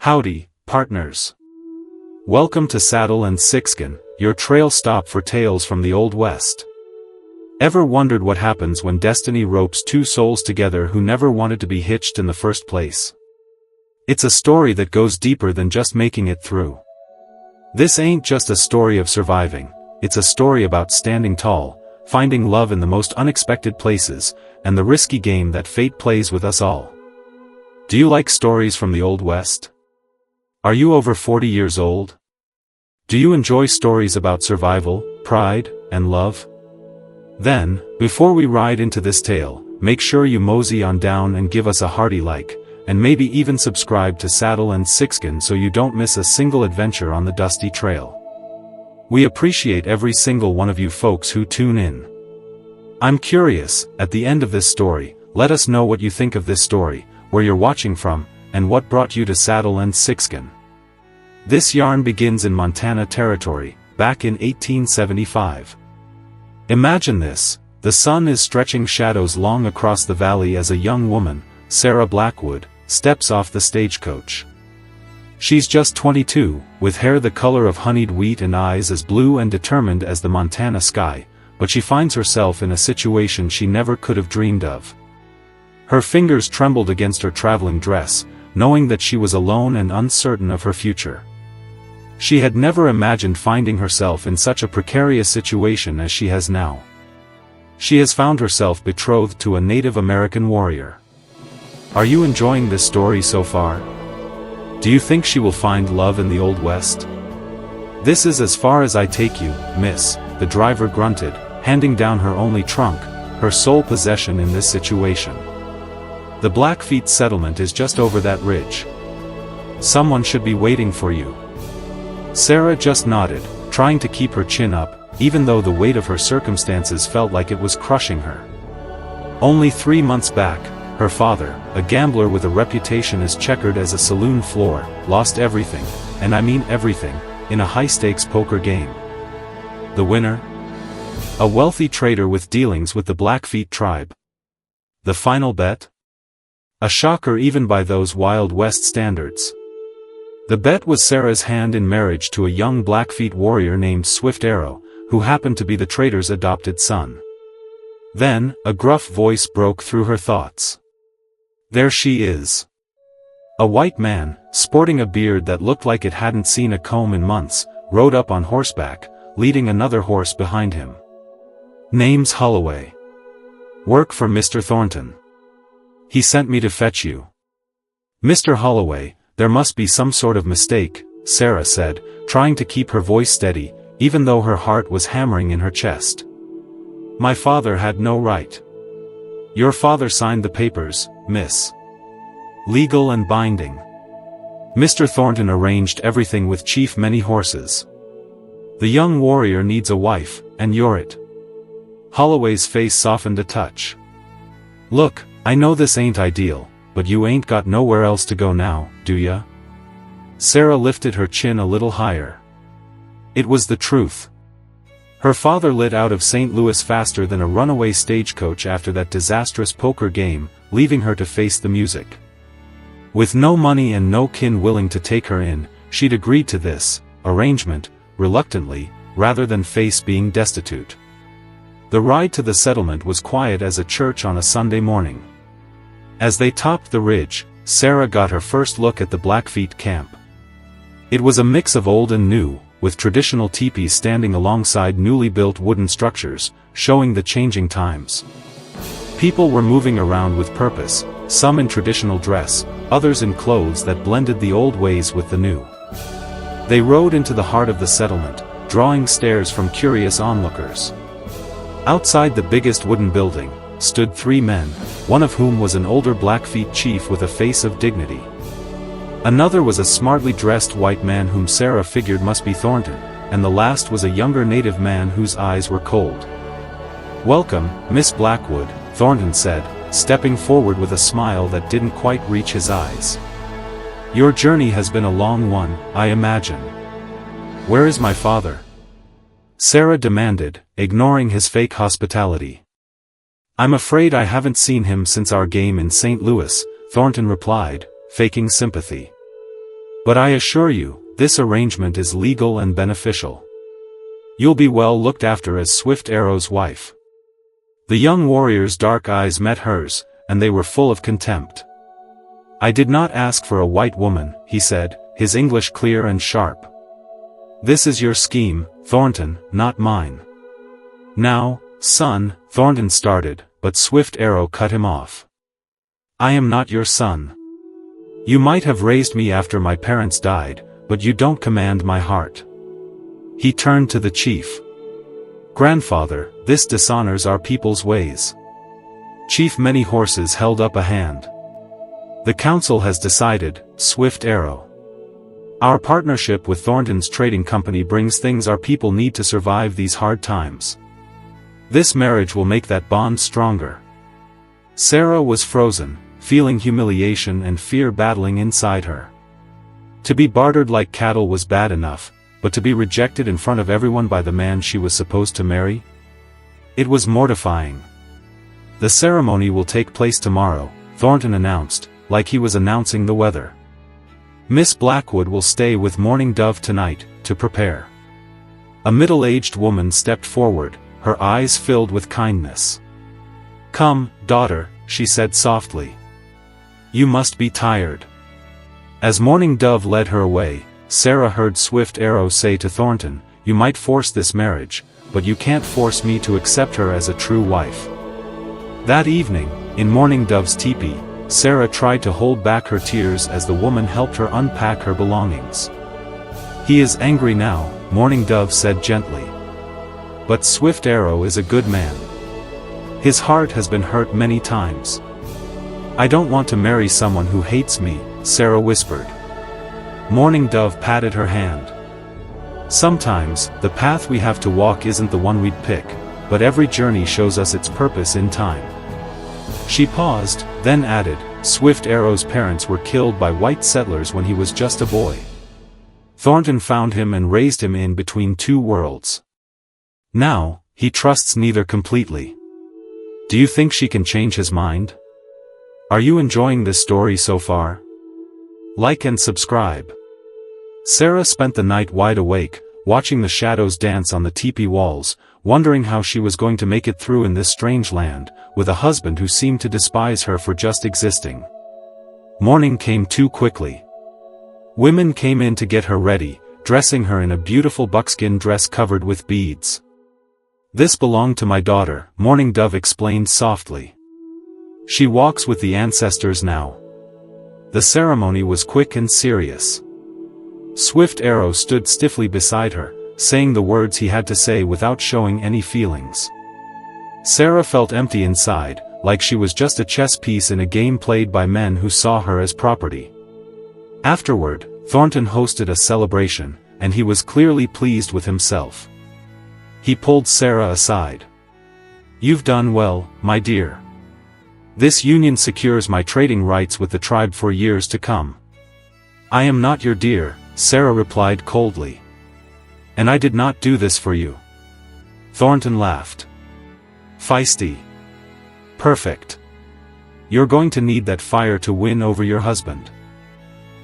Howdy, partners. Welcome to Saddle and Sixgun, your trail stop for tales from the Old West. Ever wondered what happens when destiny ropes two souls together who never wanted to be hitched in the first place? It's a story that goes deeper than just making it through. This ain't just a story of surviving, it's a story about standing tall, finding love in the most unexpected places, and the risky game that fate plays with us all. Do you like stories from the Old West? Are you over 40 years old? Do you enjoy stories about survival, pride, and love? Then, before we ride into this tale, make sure you mosey on down and give us a hearty like, and maybe even subscribe to Saddle and Sixgun so you don't miss a single adventure on the dusty trail. We appreciate every single one of you folks who tune in. I'm curious, at the end of this story, let us know what you think of this story, where you're watching from, and what brought you to Saddle and Sixgun. This yarn begins in Montana Territory, back in 1875. Imagine this, the sun is stretching shadows long across the valley as a young woman, Sarah Blackwood, steps off the stagecoach. She's just 22, with hair the color of honeyed wheat and eyes as blue and determined as the Montana sky, but she finds herself in a situation she never could have dreamed of. Her fingers trembled against her traveling dress, knowing that she was alone and uncertain of her future. She had never imagined finding herself in such a precarious situation as she has now. She has found herself betrothed to a Native American warrior. Are you enjoying this story so far? Do you think she will find love in the Old West? This is as far as I take you, miss, the driver grunted, handing down her only trunk, her sole possession in this situation. The Blackfeet settlement is just over that ridge. Someone should be waiting for you. Sarah just nodded, trying to keep her chin up, even though the weight of her circumstances felt like it was crushing her. Only 3 months back, her father, a gambler with a reputation as checkered as a saloon floor, lost everything, and I mean everything, in a high-stakes poker game. The winner? A wealthy trader with dealings with the Blackfeet tribe. The final bet? A shocker even by those Wild West standards. The bet was Sarah's hand in marriage to a young Blackfeet warrior named Swift Arrow, who happened to be the trader's adopted son. Then, a gruff voice broke through her thoughts. There she is. A white man, sporting a beard that looked like it hadn't seen a comb in months, rode up on horseback, leading another horse behind him. Name's Holloway. Work for Mr. Thornton. He sent me to fetch you. Mr. Holloway, there must be some sort of mistake, Sarah said, trying to keep her voice steady, even though her heart was hammering in her chest. My father had no right. Your father signed the papers, miss. Legal and binding. Mr. Thornton arranged everything with Chief Many Horses. The young warrior needs a wife, and you're it. Holloway's face softened a touch. Look, I know this ain't ideal, but you ain't got nowhere else to go now, do ya? Sarah lifted her chin a little higher. It was the truth. Her father lit out of St. Louis faster than a runaway stagecoach after that disastrous poker game, leaving her to face the music. With no money and no kin willing to take her in, she'd agreed to this arrangement, reluctantly, rather than face being destitute. The ride to the settlement was quiet as a church on a Sunday morning. As they topped the ridge, Sarah got her first look at the Blackfeet camp. It was a mix of old and new, with traditional teepees standing alongside newly built wooden structures, showing the changing times. People were moving around with purpose, some in traditional dress, others in clothes that blended the old ways with the new. They rode into the heart of the settlement, drawing stares from curious onlookers. Outside the biggest wooden building, stood 3 men, one of whom was an older Blackfeet chief with a face of dignity. Another was a smartly dressed white man whom Sarah figured must be Thornton, and the last was a younger native man whose eyes were cold. Welcome, Miss Blackwood, Thornton said, stepping forward with a smile that didn't quite reach his eyes. Your journey has been a long one, I imagine. Where is my father? Sarah demanded, ignoring his fake hospitality. I'm afraid I haven't seen him since our game in St. Louis, Thornton replied, faking sympathy. But I assure you, this arrangement is legal and beneficial. You'll be well looked after as Swift Arrow's wife." The young warrior's dark eyes met hers, and they were full of contempt. "I did not ask for a white woman," he said, his English clear and sharp. "This is your scheme, Thornton, not mine." "Now, son," Thornton started, but Swift Arrow cut him off. "I am not your son. You might have raised me after my parents died, but you don't command my heart." He turned to the chief. "Grandfather, this dishonors our people's ways." Chief Many Horses held up a hand. "The council has decided, Swift Arrow. Our partnership with Thornton's trading company brings things our people need to survive these hard times. This marriage will make that bond stronger." Sarah was frozen, feeling humiliation and fear battling inside her. To be bartered like cattle was bad enough, but to be rejected in front of everyone by the man she was supposed to marry? It was mortifying. "The ceremony will take place tomorrow," Thornton announced, like he was announcing the weather. "Miss Blackwood will stay with Morning Dove tonight, to prepare." A middle-aged woman stepped forward, her eyes filled with kindness. "Come, daughter," she said softly. "You must be tired." As Morning Dove led her away, Sarah heard Swift Arrow say to Thornton, "You might force this marriage, but you can't force me to accept her as a true wife." That evening, in Morning Dove's teepee, Sarah tried to hold back her tears as the woman helped her unpack her belongings. "He is angry now," Morning Dove said gently. "But Swift Arrow is a good man. His heart has been hurt many times." "I don't want to marry someone who hates me," Sarah whispered. Morning Dove patted her hand. "Sometimes, the path we have to walk isn't the one we'd pick, but every journey shows us its purpose in time." She paused, then added, "Swift Arrow's parents were killed by white settlers when he was just a boy. Thornton found him and raised him in between two worlds. Now, he trusts neither completely. Do you think she can change his mind? Are you enjoying this story so far? Like and subscribe." Sarah spent the night wide awake, watching the shadows dance on the teepee walls, wondering how she was going to make it through in this strange land, with a husband who seemed to despise her for just existing. Morning came too quickly. Women came in to get her ready, dressing her in a beautiful buckskin dress covered with beads. "This belonged to my daughter," Morning Dove explained softly. "She walks with the ancestors now." The ceremony was quick and serious. Swift Arrow stood stiffly beside her, saying the words he had to say without showing any feelings. Sarah felt empty inside, like she was just a chess piece in a game played by men who saw her as property. Afterward, Thornton hosted a celebration, and he was clearly pleased with himself. He pulled Sarah aside. "You've done well, my dear. This union secures my trading rights with the tribe for years to come." "I am not your dear," Sarah replied coldly. "And I did not do this for you." Thornton laughed. "Feisty. Perfect. You're going to need that fire to win over your husband.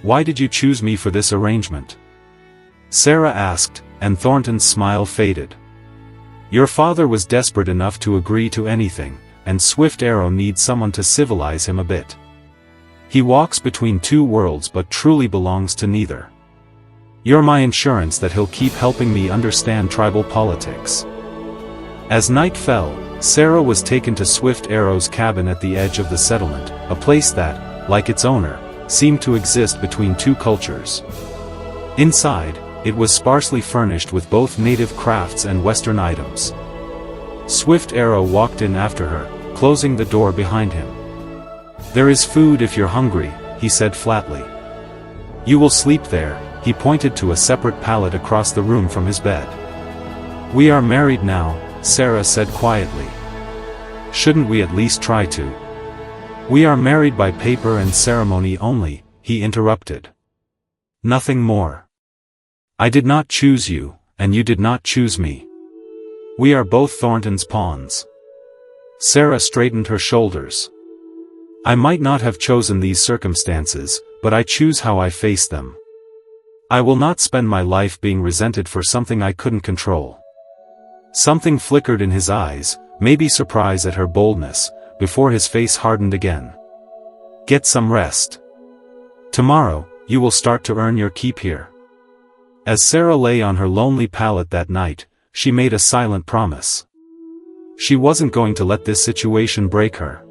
Why did you choose me for this arrangement?" Sarah asked, and Thornton's smile faded. "Your father was desperate enough to agree to anything, and Swift Arrow needs someone to civilize him a bit. He walks between two worlds but truly belongs to neither. You're my insurance that he'll keep helping me understand tribal politics." As night fell, Sarah was taken to Swift Arrow's cabin at the edge of the settlement, a place that, like its owner, seemed to exist between two cultures. Inside, it was sparsely furnished with both native crafts and Western items. Swift Arrow walked in after her, closing the door behind him. "There is food if you're hungry," he said flatly. "You will sleep there," he pointed to a separate pallet across the room from his bed. "We are married now," Sarah said quietly. "Shouldn't we at least try to?" "We are married by paper and ceremony only," he interrupted. "Nothing more. I did not choose you, and you did not choose me. We are both Thornton's pawns." Sarah straightened her shoulders. "I might not have chosen these circumstances, but I choose how I face them. I will not spend my life being resented for something I couldn't control. Something flickered in his eyes, maybe surprise at her boldness, before his face hardened again. Get some rest. Tomorrow, you will start to earn your keep here. As Sarah lay on her lonely pallet that night, she made a silent promise. She wasn't going to let this situation break her.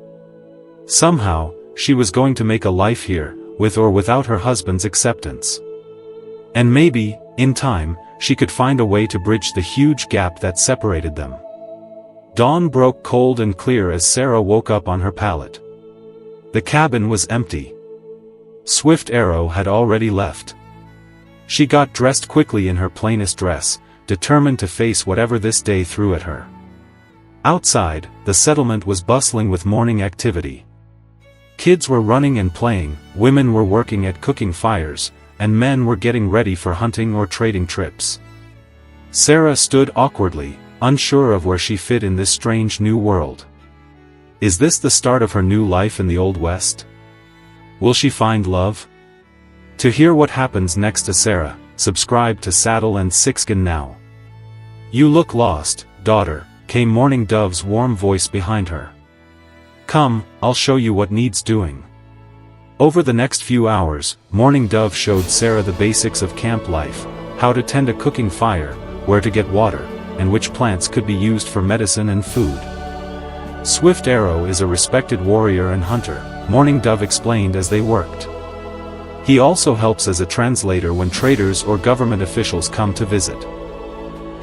Somehow, she was going to make a life here, with or without her husband's acceptance. And maybe, in time, she could find a way to bridge the huge gap that separated them. Dawn broke cold and clear as Sarah woke up on her pallet. The cabin was empty. Swift Arrow had already left. She got dressed quickly in her plainest dress, determined to face whatever this day threw at her. Outside, the settlement was bustling with morning activity. Kids were running and playing, women were working at cooking fires, and men were getting ready for hunting or trading trips. Sarah stood awkwardly, unsure of where she fit in this strange new world. Is this the start of her new life in the Old West? Will she find love? To hear what happens next to Sarah, subscribe to Saddle and Sixgun now. You look lost, daughter, came Mourning Dove's warm voice behind her. Come, I'll show you what needs doing. Over the next few hours, Mourning Dove showed Sarah the basics of camp life, how to tend a cooking fire, where to get water, and which plants could be used for medicine and food. Swift Arrow is a respected warrior and hunter, Mourning Dove explained as they worked. He also helps as a translator when traders or government officials come to visit.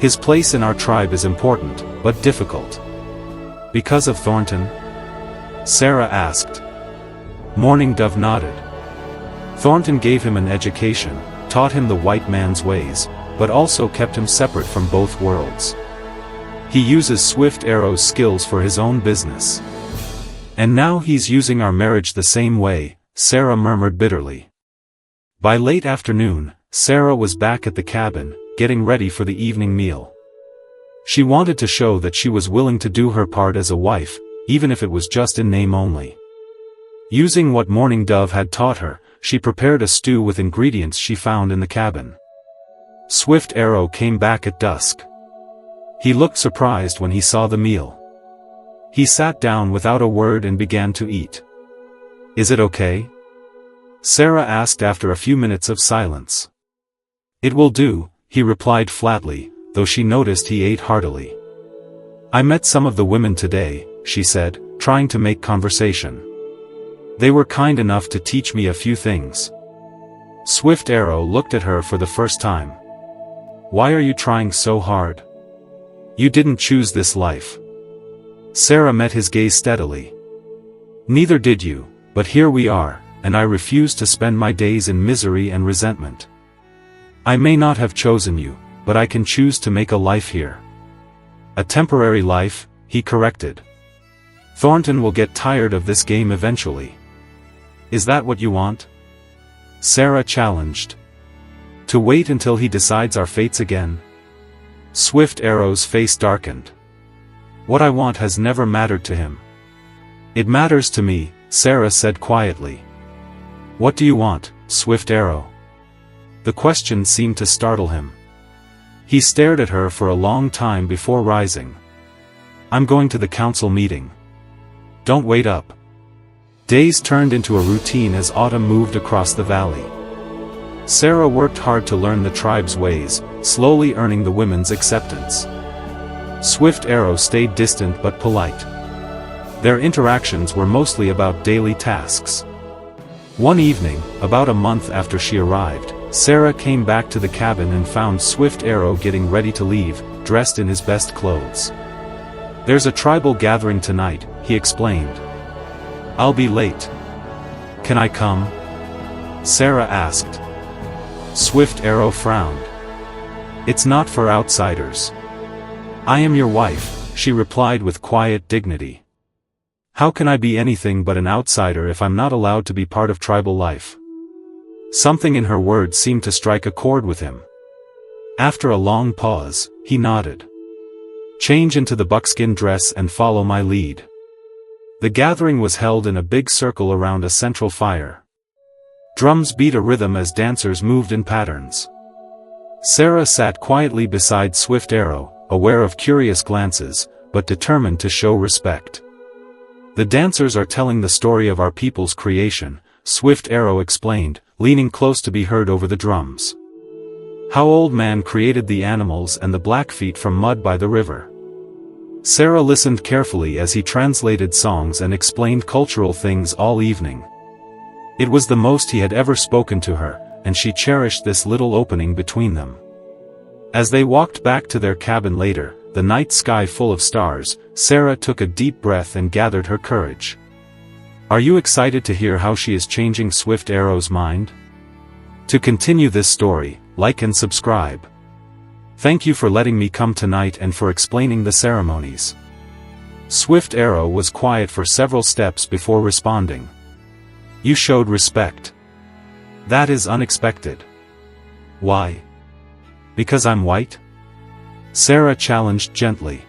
His place in our tribe is important, but difficult. Because of Thornton? Sarah asked. Mourning Dove nodded. Thornton gave him an education, taught him the white man's ways, but also kept him separate from both worlds. He uses Swift Arrow's skills for his own business. And now he's using our marriage the same way, Sarah murmured bitterly. By late afternoon, Sarah was back at the cabin, getting ready for the evening meal. She wanted to show that she was willing to do her part as a wife, even if it was just in name only. Using what Mourning Dove had taught her, she prepared a stew with ingredients she found in the cabin. Swift Arrow came back at dusk. He looked surprised when he saw the meal. He sat down without a word and began to eat. Is it okay? Sarah asked after a few minutes of silence. It will do, he replied flatly, though she noticed he ate heartily. I met some of the women today, she said, trying to make conversation. They were kind enough to teach me a few things. Swift Arrow looked at her for the first time. Why are you trying so hard? You didn't choose this life. Sarah met his gaze steadily. Neither did you, but here we are, and I refuse to spend my days in misery and resentment. I may not have chosen you, but I can choose to make a life here. A temporary life, he corrected. Thornton will get tired of this game eventually. Is that what you want? Sarah challenged. To wait until he decides our fates again? Swift Arrow's face darkened. What I want has never mattered to him. It matters to me, Sarah said quietly. What do you want, Swift Arrow? The question seemed to startle him. He stared at her for a long time before rising. I'm going to the council meeting. Don't wait up. Days turned into a routine as autumn moved across the valley. Sarah worked hard to learn the tribe's ways, slowly earning the women's acceptance. Swift Arrow stayed distant but polite. Their interactions were mostly about daily tasks. One evening, about a month after she arrived, Sarah came back to the cabin and found Swift Arrow getting ready to leave, dressed in his best clothes. There's a tribal gathering tonight, he explained. I'll be late. Can I come? Sarah asked. Swift Arrow frowned. It's not for outsiders. I am your wife, she replied with quiet dignity. How can I be anything but an outsider if I'm not allowed to be part of tribal life? Something in her words seemed to strike a chord with him. After a long pause, he nodded. Change into the buckskin dress and follow my lead. The gathering was held in a big circle around a central fire. Drums beat a rhythm as dancers moved in patterns. Sarah sat quietly beside Swift Arrow, aware of curious glances, but determined to show respect. "The dancers are telling the story of our people's creation," Swift Arrow explained, leaning close to be heard over the drums. "How Old Man created the animals and the Blackfeet from mud by the river." Sarah listened carefully as he translated songs and explained cultural things all evening. It was the most he had ever spoken to her, and she cherished this little opening between them. As they walked back to their cabin later, the night sky full of stars, Sarah took a deep breath and gathered her courage. Are you excited to hear how she is changing Swift Arrow's mind? To continue this story, like and subscribe. Thank you for letting me come tonight and for explaining the ceremonies. Swift Arrow was quiet for several steps before responding. You showed respect. That is unexpected. Why? Because I'm white? Sarah challenged gently.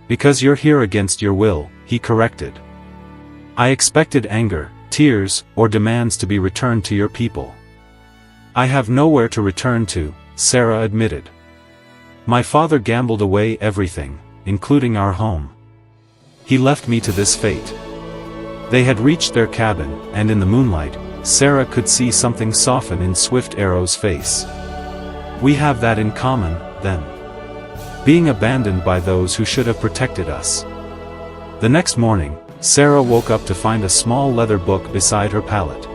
Because you're here against your will, he corrected. I expected anger, tears, or demands to be returned to your people. I have nowhere to return to, Sarah admitted. My father gambled away everything, including our home. He left me to this fate. They had reached their cabin, and in the moonlight, Sarah could see something soften in Swift Arrow's face. We have that in common, then. Being abandoned by those who should have protected us. The next morning, Sarah woke up to find a small leather book beside her pallet.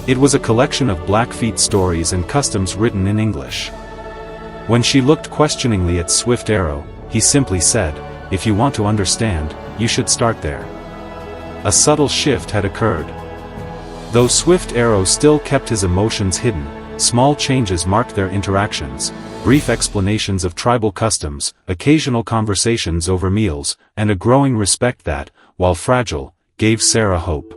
It was a collection of Blackfeet stories and customs written in English. When she looked questioningly at Swift Arrow, he simply said, "If you want to understand, you should start there." A subtle shift had occurred. Though Swift Arrow still kept his emotions hidden, small changes marked their interactions, brief explanations of tribal customs, occasional conversations over meals, and a growing respect that, while fragile, gave Sarah hope.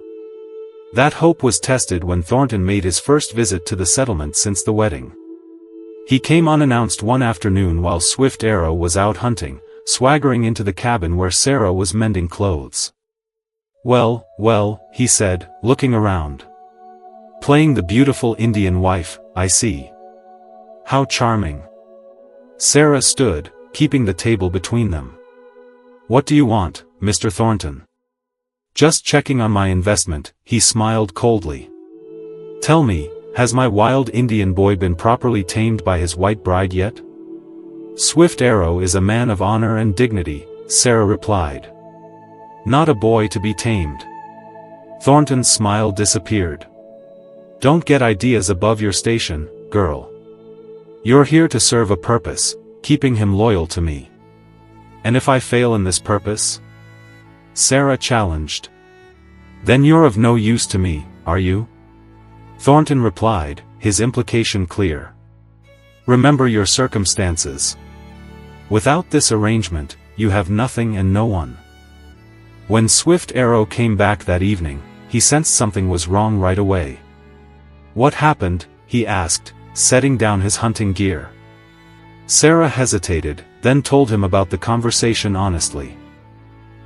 That hope was tested when Thornton made his first visit to the settlement since the wedding. He came unannounced one afternoon while Swift Arrow was out hunting, swaggering into the cabin where Sarah was mending clothes. Well, he said, looking around. Playing the beautiful Indian wife, I see. How charming. Sarah stood, keeping the table between them. What do you want, Mr. Thornton? Just checking on my investment, he smiled coldly. Tell me, has my wild Indian boy been properly tamed by his white bride yet? Swift Arrow is a man of honor and dignity, Sarah replied. Not a boy to be tamed. Thornton's smile disappeared. Don't get ideas above your station, girl. You're here to serve a purpose, keeping him loyal to me. And if I fail in this purpose? Sarah challenged. Then you're of no use to me, are you? Thornton replied, his implication clear. Remember your circumstances. Without this arrangement, you have nothing and no one. When Swift Arrow came back that evening, he sensed something was wrong right away. What happened? He asked, setting down his hunting gear. Sarah hesitated, then told him about the conversation honestly.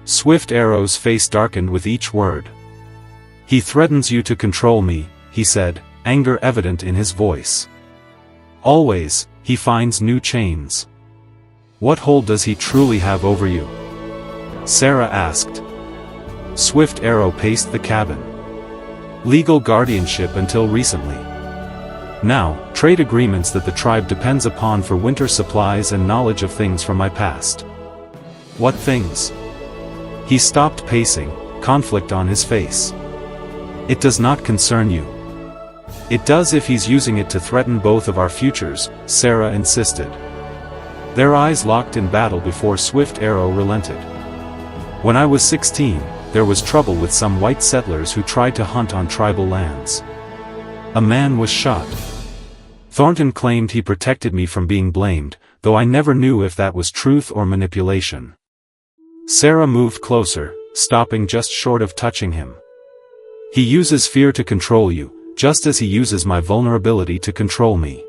Swift Arrow's face darkened with each word. He threatens you to control me, he said, anger evident in his voice. Always, he finds new chains. What hold does he truly have over you? Sarah asked. Swift Arrow paced the cabin. Legal guardianship until recently. Now, trade agreements that the tribe depends upon for winter supplies and knowledge of things from my past. What things? He stopped pacing, conflict on his face. It does not concern you. It does if he's using it to threaten both of our futures, Sarah insisted. Their eyes locked in battle before Swift Arrow relented. When I was 16, there was trouble with some white settlers who tried to hunt on tribal lands. A man was shot. Thornton claimed he protected me from being blamed, though I never knew if that was truth or manipulation. Sarah moved closer, stopping just short of touching him. He uses fear to control you, just as he uses my vulnerability to control me.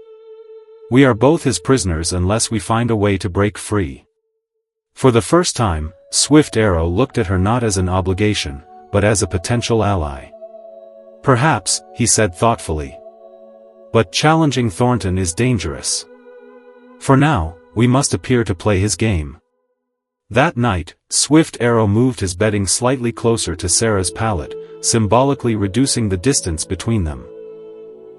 We are both his prisoners unless we find a way to break free. For the first time, Swift Arrow looked at her not as an obligation, but as a potential ally. Perhaps, he said thoughtfully. But challenging Thornton is dangerous. For now, we must appear to play his game. That night, Swift Arrow moved his bedding slightly closer to Sarah's pallet, symbolically reducing the distance between them.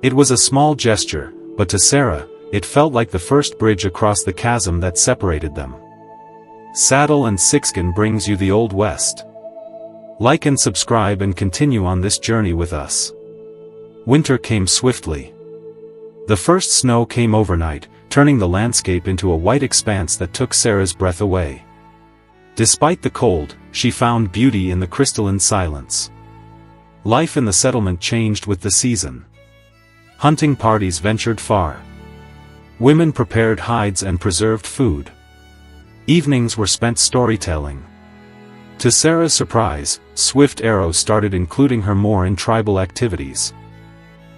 It was a small gesture, but to Sarah, it felt like the first bridge across the chasm that separated them. Saddle and Sixgun brings you the Old West. Like and subscribe and continue on this journey with us. Winter came swiftly. The first snow came overnight, turning the landscape into a white expanse that took Sarah's breath away. Despite the cold, she found beauty in the crystalline silence. Life in the settlement changed with the season. Hunting parties ventured far. Women prepared hides and preserved food. Evenings were spent storytelling. To Sarah's surprise, Swift Arrow started including her more in tribal activities.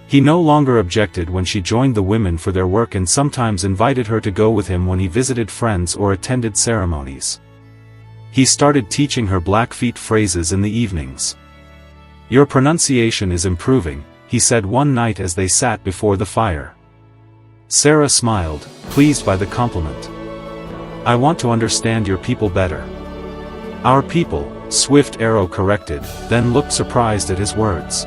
He no longer objected when she joined the women for their work and sometimes invited her to go with him when he visited friends or attended ceremonies. He started teaching her Blackfeet phrases in the evenings. "Your pronunciation is improving," he said one night as they sat before the fire. Sarah smiled, pleased by the compliment. "I want to understand your people better." "Our people," Swift Arrow corrected, then looked surprised at his words.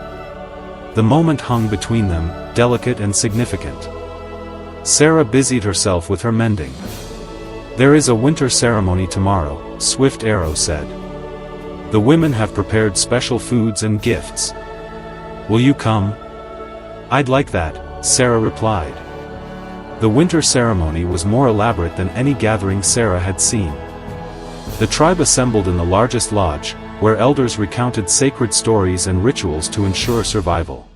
The moment hung between them, delicate and significant. Sarah busied herself with her mending. "There is a winter ceremony tomorrow," Swift Arrow said. "The women have prepared special foods and gifts. Will you come?" "I'd like that," Sarah replied. The winter ceremony was more elaborate than any gathering Sarah had seen. The tribe assembled in the largest lodge, where elders recounted sacred stories and rituals to ensure survival.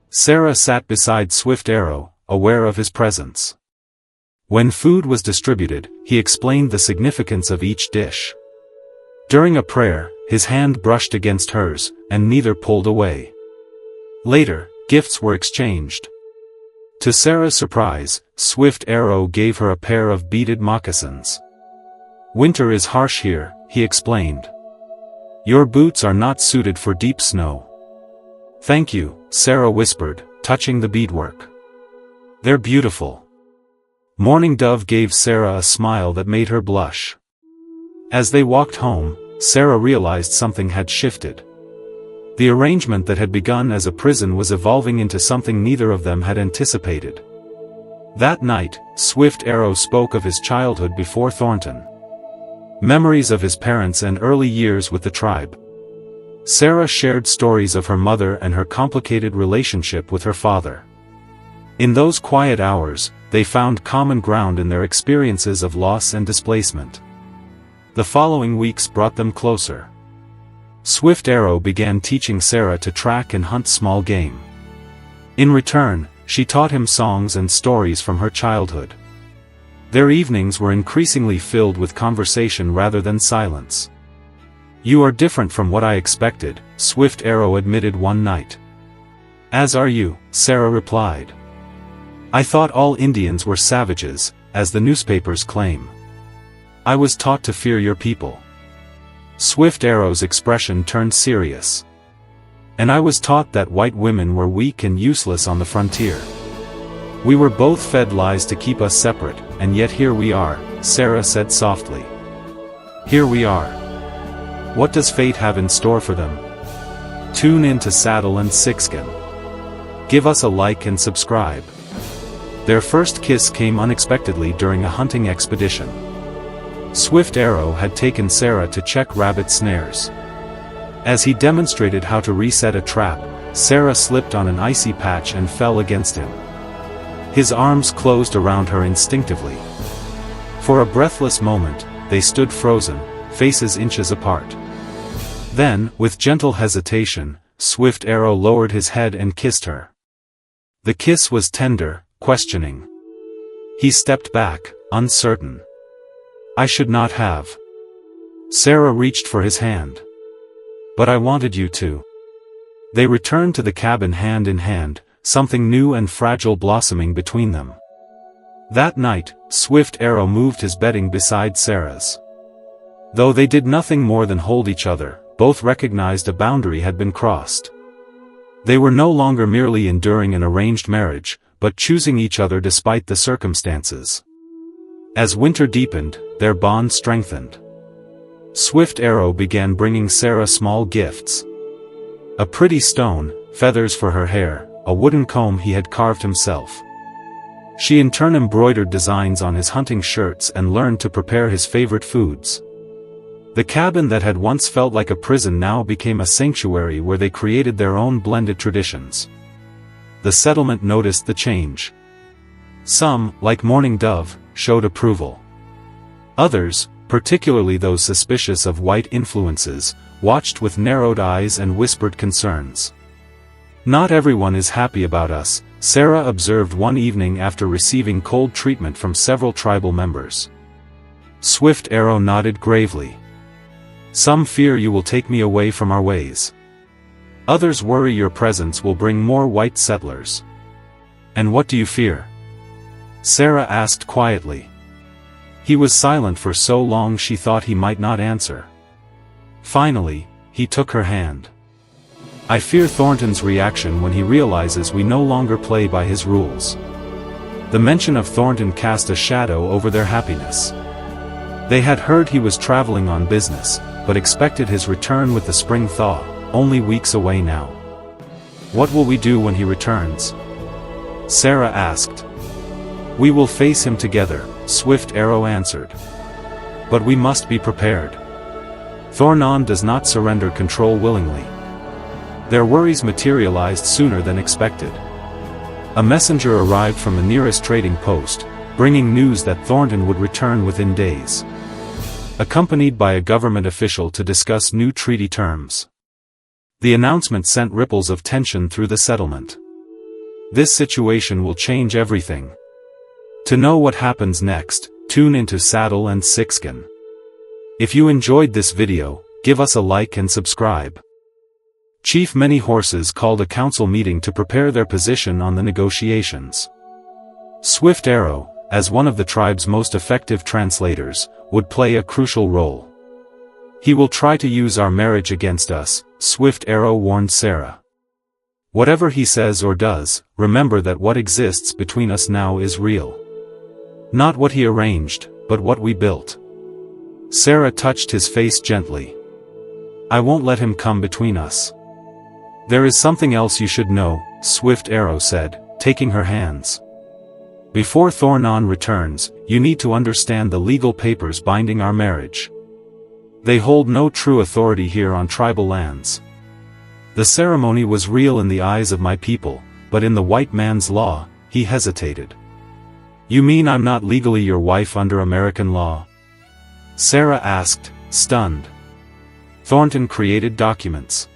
Sarah sat beside Swift Arrow, aware of his presence. When food was distributed, he explained the significance of each dish. During a prayer, his hand brushed against hers, and neither pulled away. Later, gifts were exchanged. To Sarah's surprise, Swift Arrow gave her a pair of beaded moccasins. "Winter is harsh here," he explained. "Your boots are not suited for deep snow." "Thank you," Sarah whispered, touching the beadwork. "They're beautiful." Mourning Dove gave Sarah a smile that made her blush. As they walked home, Sarah realized something had shifted. The arrangement that had begun as a prison was evolving into something neither of them had anticipated. That night, Swift Arrow spoke of his childhood before Thornton. Memories of his parents and early years with the tribe. Sarah shared stories of her mother and her complicated relationship with her father. In those quiet hours, they found common ground in their experiences of loss and displacement. The following weeks brought them closer. Swift Arrow began teaching Sarah to track and hunt small game. In return, she taught him songs and stories from her childhood. Their evenings were increasingly filled with conversation rather than silence. "You are different from what I expected," Swift Arrow admitted one night. "As are you," Sarah replied. "I thought all Indians were savages, as the newspapers claim. I was taught to fear your people." Swift Arrow's expression turned serious. "And I was taught that white women were weak and useless on the frontier. We were both fed lies to keep us separate, and yet here we are," Sarah said softly. "Here we are. What does fate have in store for them?" Tune in to Saddle and Sixgun. Give us a like and subscribe. Their first kiss came unexpectedly during a hunting expedition. Swift Arrow had taken Sarah to check rabbit snares. As he demonstrated how to reset a trap, Sarah slipped on an icy patch and fell against him. His arms closed around her instinctively. For a breathless moment, they stood frozen, faces inches apart. Then, with gentle hesitation, Swift Arrow lowered his head and kissed her. The kiss was tender, questioning. He stepped back, uncertain. "I should not have." Sarah reached for his hand. "But I wanted you to." They returned to the cabin hand in hand, something new and fragile blossoming between them. That night, Swift Arrow moved his bedding beside Sarah's. Though they did nothing more than hold each other, both recognized a boundary had been crossed. They were no longer merely enduring an arranged marriage, but choosing each other despite the circumstances. As winter deepened, their bond strengthened. Swift Arrow began bringing Sarah small gifts. A pretty stone, feathers for her hair, a wooden comb he had carved himself. She in turn embroidered designs on his hunting shirts and learned to prepare his favorite foods. The cabin that had once felt like a prison now became a sanctuary where they created their own blended traditions. The settlement noticed the change. Some, like Mourning Dove, showed approval. Others, particularly those suspicious of white influences, watched with narrowed eyes and whispered concerns. "Not everyone is happy about us," Sarah observed one evening after receiving cold treatment from several tribal members. Swift Arrow nodded gravely. "Some fear you will take me away from our ways. Others worry your presence will bring more white settlers." "And what do you fear?" Sarah asked quietly. He was silent for so long she thought he might not answer. Finally, he took her hand. "I fear Thornton's reaction when he realizes we no longer play by his rules." The mention of Thornton cast a shadow over their happiness. They had heard he was traveling on business, but expected his return with the spring thaw, only weeks away now. "What will we do when he returns?" Sarah asked. "We will face him together," Swift Arrow answered. "But we must be prepared. Thornton does not surrender control willingly." Their worries materialized sooner than expected. A messenger arrived from the nearest trading post, bringing news that Thornton would return within days, accompanied by a government official to discuss new treaty terms. The announcement sent ripples of tension through the settlement. This situation will change everything. To know what happens next, tune into Saddle and Sixgun. If you enjoyed this video, give us a like and subscribe. Chief Many Horses called a council meeting to prepare their position on the negotiations. Swift Arrow, as one of the tribe's most effective translators, would play a crucial role. "He will try to use our marriage against us," Swift Arrow warned Sarah. "Whatever he says or does, remember that what exists between us now is real. Not what he arranged, but what we built." Sarah touched his face gently. "I won't let him come between us." "There is something else you should know," Swift Arrow said, taking her hands. "Before Thornton returns, you need to understand the legal papers binding our marriage. They hold no true authority here on tribal lands. The ceremony was real in the eyes of my people, but in the white man's law," he hesitated. "You mean I'm not legally your wife under American law?" Sarah asked, stunned. "Thornton created documents.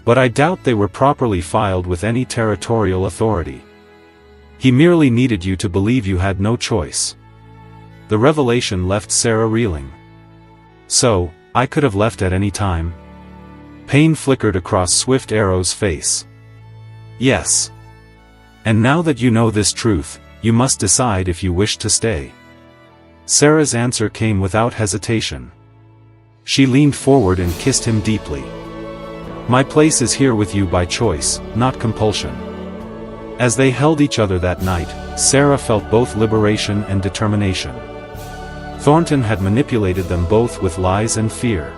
But I doubt they were properly filed with any territorial authority. He merely needed you to believe you had no choice." The revelation left Sarah reeling. "So, I could have left at any time?" Pain flickered across Swift Arrow's face. "Yes. And now that you know this truth, you must decide if you wish to stay." Sarah's answer came without hesitation. She leaned forward and kissed him deeply. "My place is here with you by choice, not compulsion." As they held each other that night, Sarah felt both liberation and determination. Thornton had manipulated them both with lies and fear.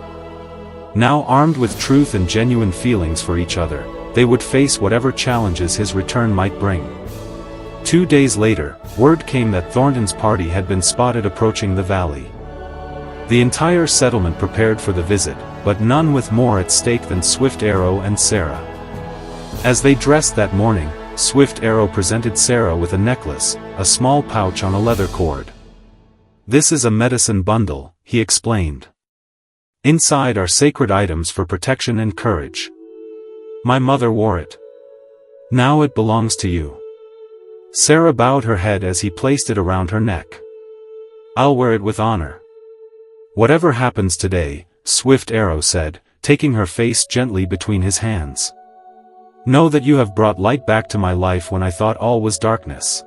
Now armed with truth and genuine feelings for each other, they would face whatever challenges his return might bring. 2 days later, word came that Thornton's party had been spotted approaching the valley. The entire settlement prepared for the visit, but none with more at stake than Swift Arrow and Sarah. As they dressed that morning, Swift Arrow presented Sarah with a necklace, a small pouch on a leather cord. "This is a medicine bundle," he explained. "Inside are sacred items for protection and courage. My mother wore it. Now it belongs to you." Sarah bowed her head as he placed it around her neck. "I'll wear it with honor." "Whatever happens today," Swift Arrow said, taking her face gently between his hands, "know that you have brought light back to my life when I thought all was darkness."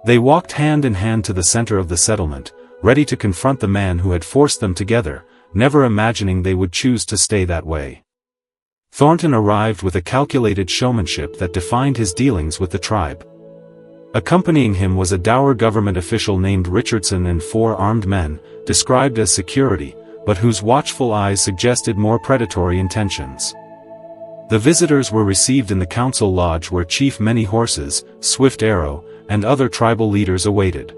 They walked hand in hand to the center of the settlement, ready to confront the man who had forced them together, never imagining they would choose to stay that way. Thornton arrived with a calculated showmanship that defined his dealings with the tribe. Accompanying him was a dour government official named Richardson and 4 armed men, described as security, but whose watchful eyes suggested more predatory intentions. The visitors were received in the council lodge where Chief Many Horses, Swift Arrow, and other tribal leaders awaited.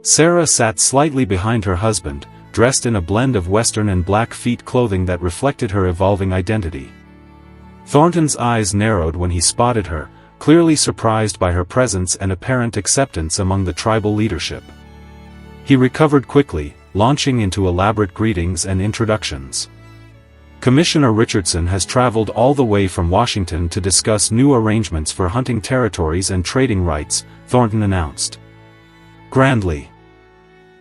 Sarah sat slightly behind her husband, dressed in a blend of Western and Blackfeet clothing that reflected her evolving identity. Thornton's eyes narrowed when he spotted her, clearly surprised by her presence and apparent acceptance among the tribal leadership. He recovered quickly, launching into elaborate greetings and introductions. Commissioner Richardson has traveled all the way from Washington to discuss new arrangements for hunting territories and trading rights, Thornton announced. Grandly.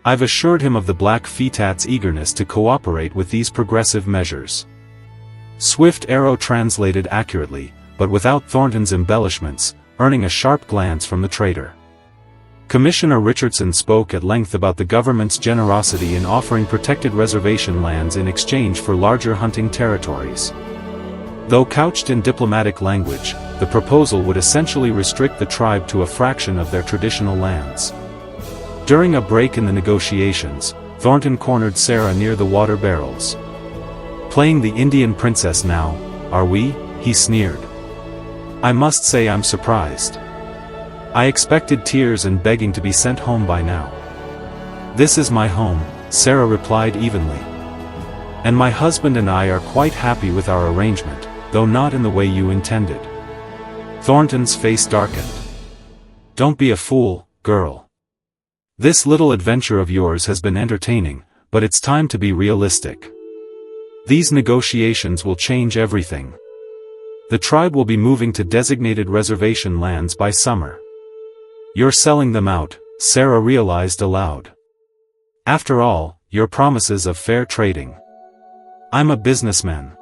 I've assured him of the Blackfeet's eagerness to cooperate with these progressive measures. Swift Arrow translated accurately, but without Thornton's embellishments, earning a sharp glance from the trader. Commissioner Richardson spoke at length about the government's generosity in offering protected reservation lands in exchange for larger hunting territories. Though couched in diplomatic language, the proposal would essentially restrict the tribe to a fraction of their traditional lands. During a break in the negotiations, Thornton cornered Sarah near the water barrels. "Playing the Indian princess now, are we?" he sneered. "I must say I'm surprised. I expected tears and begging to be sent home by now." "This is my home," Sarah replied evenly. "And my husband and I are quite happy with our arrangement, though not in the way you intended." Thornton's face darkened. "Don't be a fool, girl. This little adventure of yours has been entertaining, but it's time to be realistic. These negotiations will change everything. The tribe will be moving to designated reservation lands by summer. You're selling them out," Sarah realized aloud. "After all, your promises of fair trading." "I'm a businessman."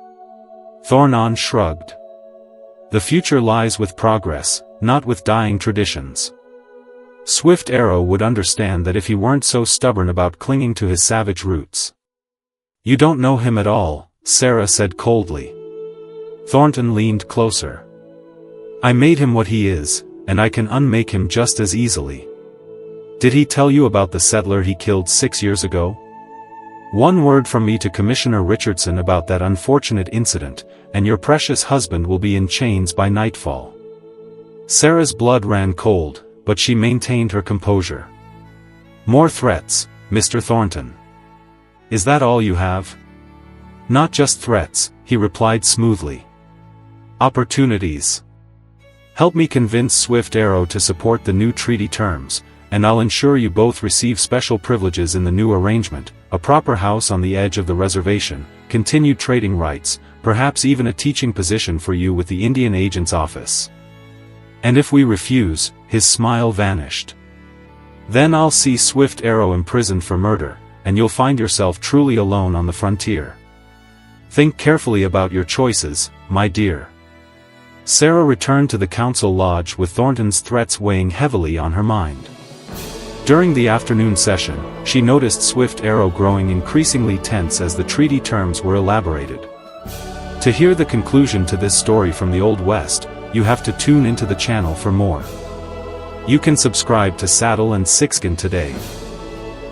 Thornton shrugged. "The future lies with progress, not with dying traditions." Swift Arrow would understand that if he weren't so stubborn about clinging to his savage roots. "You don't know him at all," Sarah said coldly. Thornton leaned closer. "I made him what he is, and I can unmake him just as easily." "Did he tell you about the settler he killed 6 years ago?" "One word from me to Commissioner Richardson about that unfortunate incident, and your precious husband will be in chains by nightfall." Sarah's blood ran cold, but she maintained her composure. "More threats, Mr. Thornton. Is that all you have?" "Not just threats," he replied smoothly. "Opportunities. Help me convince Swift Arrow to support the new treaty terms, and I'll ensure you both receive special privileges in the new arrangement, a proper house on the edge of the reservation, continued trading rights, perhaps even a teaching position for you with the Indian Agent's office. And if we refuse," his smile vanished. "Then I'll see Swift Arrow imprisoned for murder, and you'll find yourself truly alone on the frontier. Think carefully about your choices, my dear." Sarah returned to the council lodge with Thornton's threats weighing heavily on her mind. During the afternoon session, she noticed Swift Arrow growing increasingly tense as the treaty terms were elaborated. To hear the conclusion to this story from the Old West, you have to tune into the channel for more. You can subscribe to Saddle and Sixgun today.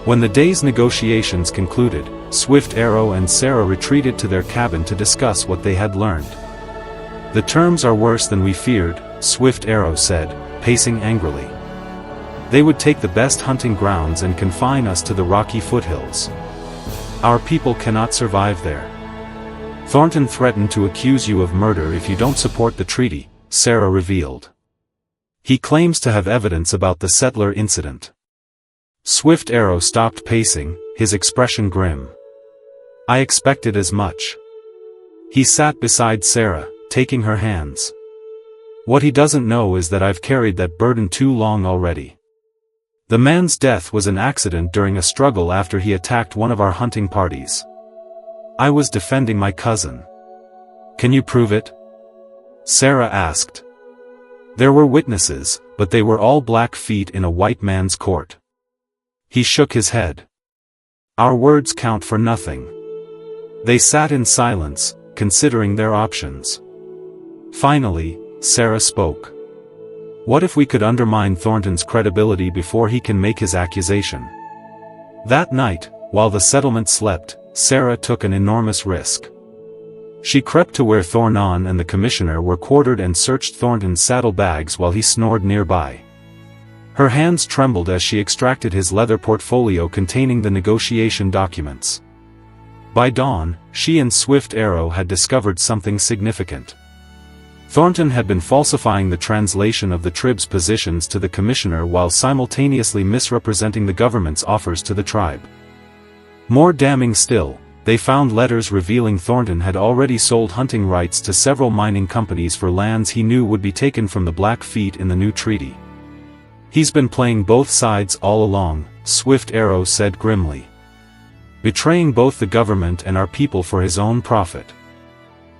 When the day's negotiations concluded, Swift Arrow and Sarah retreated to their cabin to discuss what they had learned. "The terms are worse than we feared," Swift Arrow said, pacing angrily. "They would take the best hunting grounds and confine us to the rocky foothills. Our people cannot survive there. Thornton threatened to accuse you of murder if you don't support the treaty," Sarah revealed. "He claims to have evidence about the settler incident." Swift Arrow stopped pacing, his expression grim. "I expected as much." He sat beside Sarah, taking her hands. "What he doesn't know is that I've carried that burden too long already. The man's death was an accident during a struggle after he attacked one of our hunting parties. I was defending my cousin." "Can you prove it?" Sarah asked. "There were witnesses, but they were all Blackfeet in a white man's court." He shook his head. "Our words count for nothing." They sat in silence, considering their options. Finally, Sarah spoke. What if we could undermine Thornton's credibility before he can make his accusation? That night, while the settlement slept, Sarah took an enormous risk. She crept to where Thornton and the commissioner were quartered and searched Thornton's saddlebags while he snored nearby. Her hands trembled as she extracted his leather portfolio containing the negotiation documents. By dawn, she and Swift Arrow had discovered something significant. Thornton had been falsifying the translation of the tribes' positions to the commissioner while simultaneously misrepresenting the government's offers to the tribe. More damning still, they found letters revealing Thornton had already sold hunting rights to several mining companies for lands he knew would be taken from the Blackfeet in the new treaty. He's been playing both sides all along, Swift Arrow said grimly. Betraying both the government and our people for his own profit.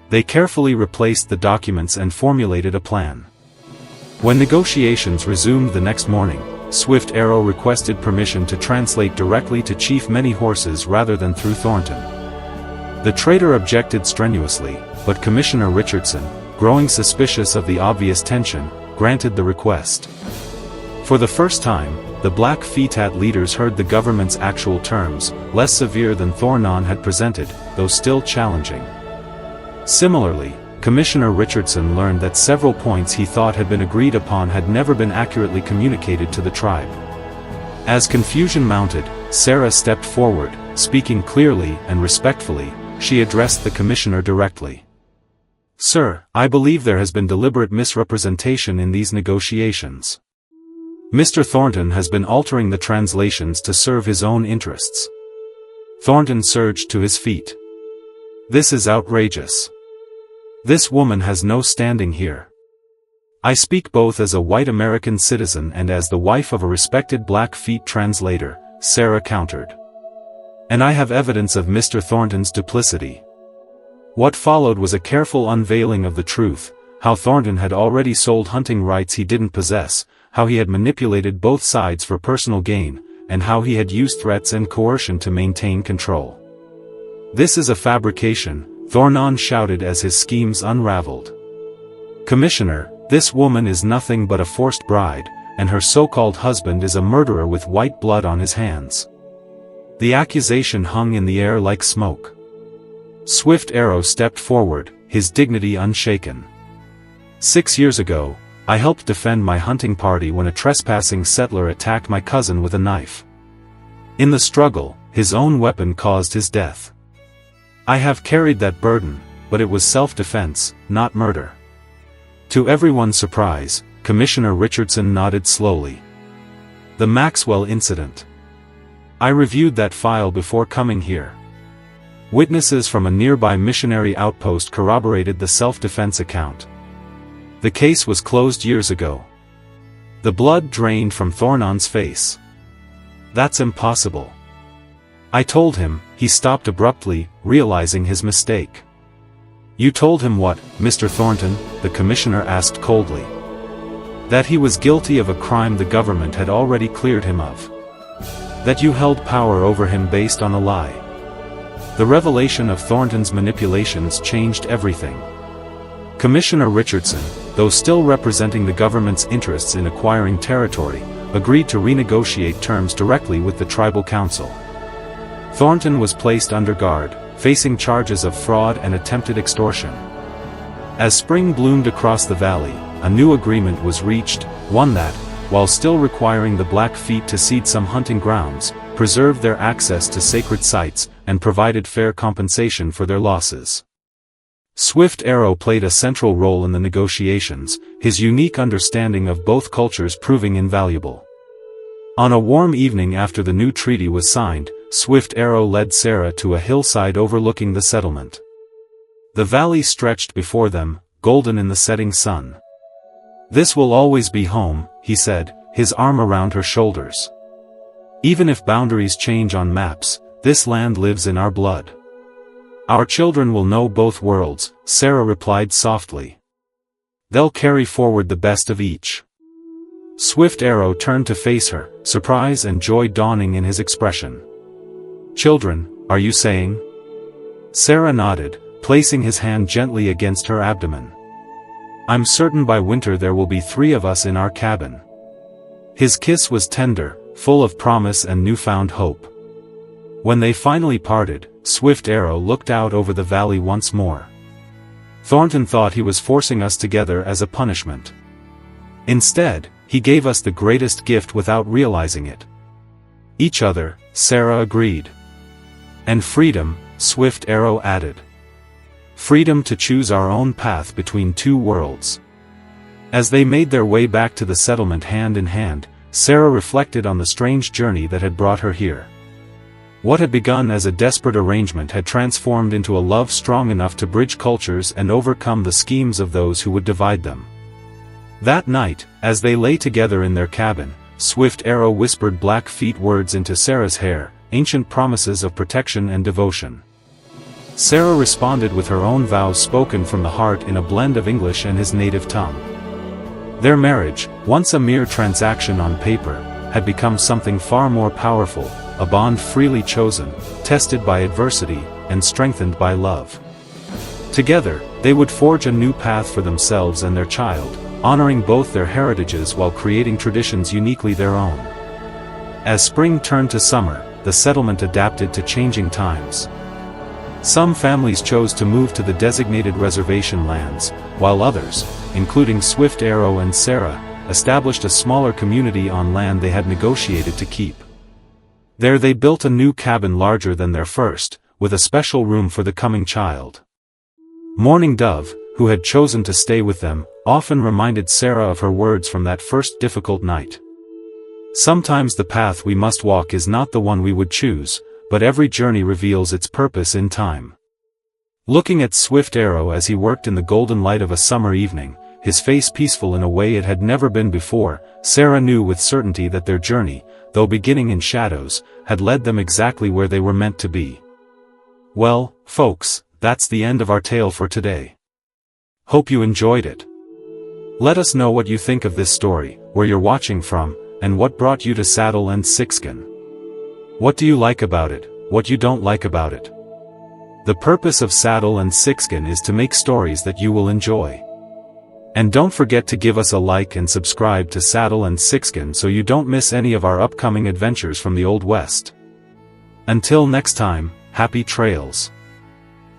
They carefully replaced the documents and formulated a plan. When negotiations resumed the next morning, Swift Arrow requested permission to translate directly to Chief Many Horses rather than through Thornton. The trader objected strenuously, but Commissioner Richardson, growing suspicious of the obvious tension, granted the request. For the first time, the Blackfeet leaders heard the government's actual terms, less severe than Thornton had presented, though still challenging. Similarly, Commissioner Richardson learned that several points he thought had been agreed upon had never been accurately communicated to the tribe. As confusion mounted, Sarah stepped forward, speaking clearly and respectfully. She addressed the commissioner directly. "Sir, I believe there has been deliberate misrepresentation in these negotiations. Mr. Thornton has been altering the translations to serve his own interests." Thornton surged to his feet. "This is outrageous. This woman has no standing here. I speak both as a white American citizen and as the wife of a respected Blackfeet translator," Sarah countered. "And I have evidence of Mr. Thornton's duplicity." What followed was a careful unveiling of the truth, how Thornton had already sold hunting rights he didn't possess, how he had manipulated both sides for personal gain, and how he had used threats and coercion to maintain control. "This is a fabrication," Thornton shouted as his schemes unraveled. "Commissioner, this woman is nothing but a forced bride, and her so-called husband is a murderer with white blood on his hands." The accusation hung in the air like smoke. Swift Arrow stepped forward, his dignity unshaken. "6 years ago, I helped defend my hunting party when a trespassing settler attacked my cousin with a knife. In the struggle, his own weapon caused his death. I have carried that burden, but it was self-defense, not murder." To everyone's surprise, Commissioner Richardson nodded slowly. "The Maxwell incident. I reviewed that file before coming here. Witnesses from a nearby missionary outpost corroborated the self-defense account. The case was closed years ago." The blood drained from Thornton's face. "That's impossible." "I told him," he stopped abruptly, realizing his mistake. "You told him what, Mr. Thornton?" the commissioner asked coldly. "That he was guilty of a crime the government had already cleared him of. That you held power over him based on a lie." The revelation of Thornton's manipulations changed everything. Commissioner Richardson, though still representing the government's interests in acquiring territory, agreed to renegotiate terms directly with the tribal council. Thornton was placed under guard, facing charges of fraud and attempted extortion. As spring bloomed across the valley, a new agreement was reached, one that, while still requiring the Blackfeet to cede some hunting grounds, preserved their access to sacred sites, and provided fair compensation for their losses. Swift Arrow played a central role in the negotiations, his unique understanding of both cultures proving invaluable. On a warm evening after the new treaty was signed, Swift Arrow led Sarah to a hillside overlooking the settlement. The valley stretched before them, golden in the setting sun. "This will always be home," he said, his arm around her shoulders. "Even if boundaries change on maps, this land lives in our blood. Our children will know both worlds," Sarah replied softly. "They'll carry forward the best of each." Swift Arrow turned to face her, surprise and joy dawning in his expression. "Children, are you saying?" Sarah nodded, placing his hand gently against her abdomen. "I'm certain by winter there will be 3 of us in our cabin." His kiss was tender, full of promise and newfound hope. When they finally parted, Swift Arrow looked out over the valley once more. "Thornton thought he was forcing us together as a punishment. Instead, he gave us the greatest gift without realizing it." "Each other," Sarah agreed. "And freedom," Swift Arrow added. "Freedom to choose our own path between 2 worlds." As they made their way back to the settlement hand in hand, Sarah reflected on the strange journey that had brought her here. What had begun as a desperate arrangement had transformed into a love strong enough to bridge cultures and overcome the schemes of those who would divide them. That night, as they lay together in their cabin, Swift Arrow whispered Blackfeet words into Sarah's hair, ancient promises of protection and devotion. Sarah responded with her own vows spoken from the heart in a blend of English and his native tongue. Their marriage, once a mere transaction on paper, had become something far more powerful, a bond freely chosen, tested by adversity, and strengthened by love. Together, they would forge a new path for themselves and their child, honoring both their heritages while creating traditions uniquely their own. As spring turned to summer, the settlement adapted to changing times. Some families chose to move to the designated reservation lands, while others, including Swift Arrow and Sarah, established a smaller community on land they had negotiated to keep. There they built a new cabin larger than their first, with a special room for the coming child. Mourning Dove, who had chosen to stay with them, often reminded Sarah of her words from that first difficult night. "Sometimes the path we must walk is not the one we would choose, but every journey reveals its purpose in time." Looking at Swift Arrow as he worked in the golden light of a summer evening, his face peaceful in a way it had never been before, Sarah knew with certainty that their journey, though beginning in shadows, had led them exactly where they were meant to be. Well, folks, that's the end of our tale for today. Hope you enjoyed it. Let us know what you think of this story, where you're watching from, and what brought you to Saddle and Sixgun. What do you like about it, what you don't like about it? The purpose of Saddle and Sixgun is to make stories that you will enjoy. And don't forget to give us a like and subscribe to Saddle and Sixgun so you don't miss any of our upcoming adventures from the Old West. Until next time, happy trails.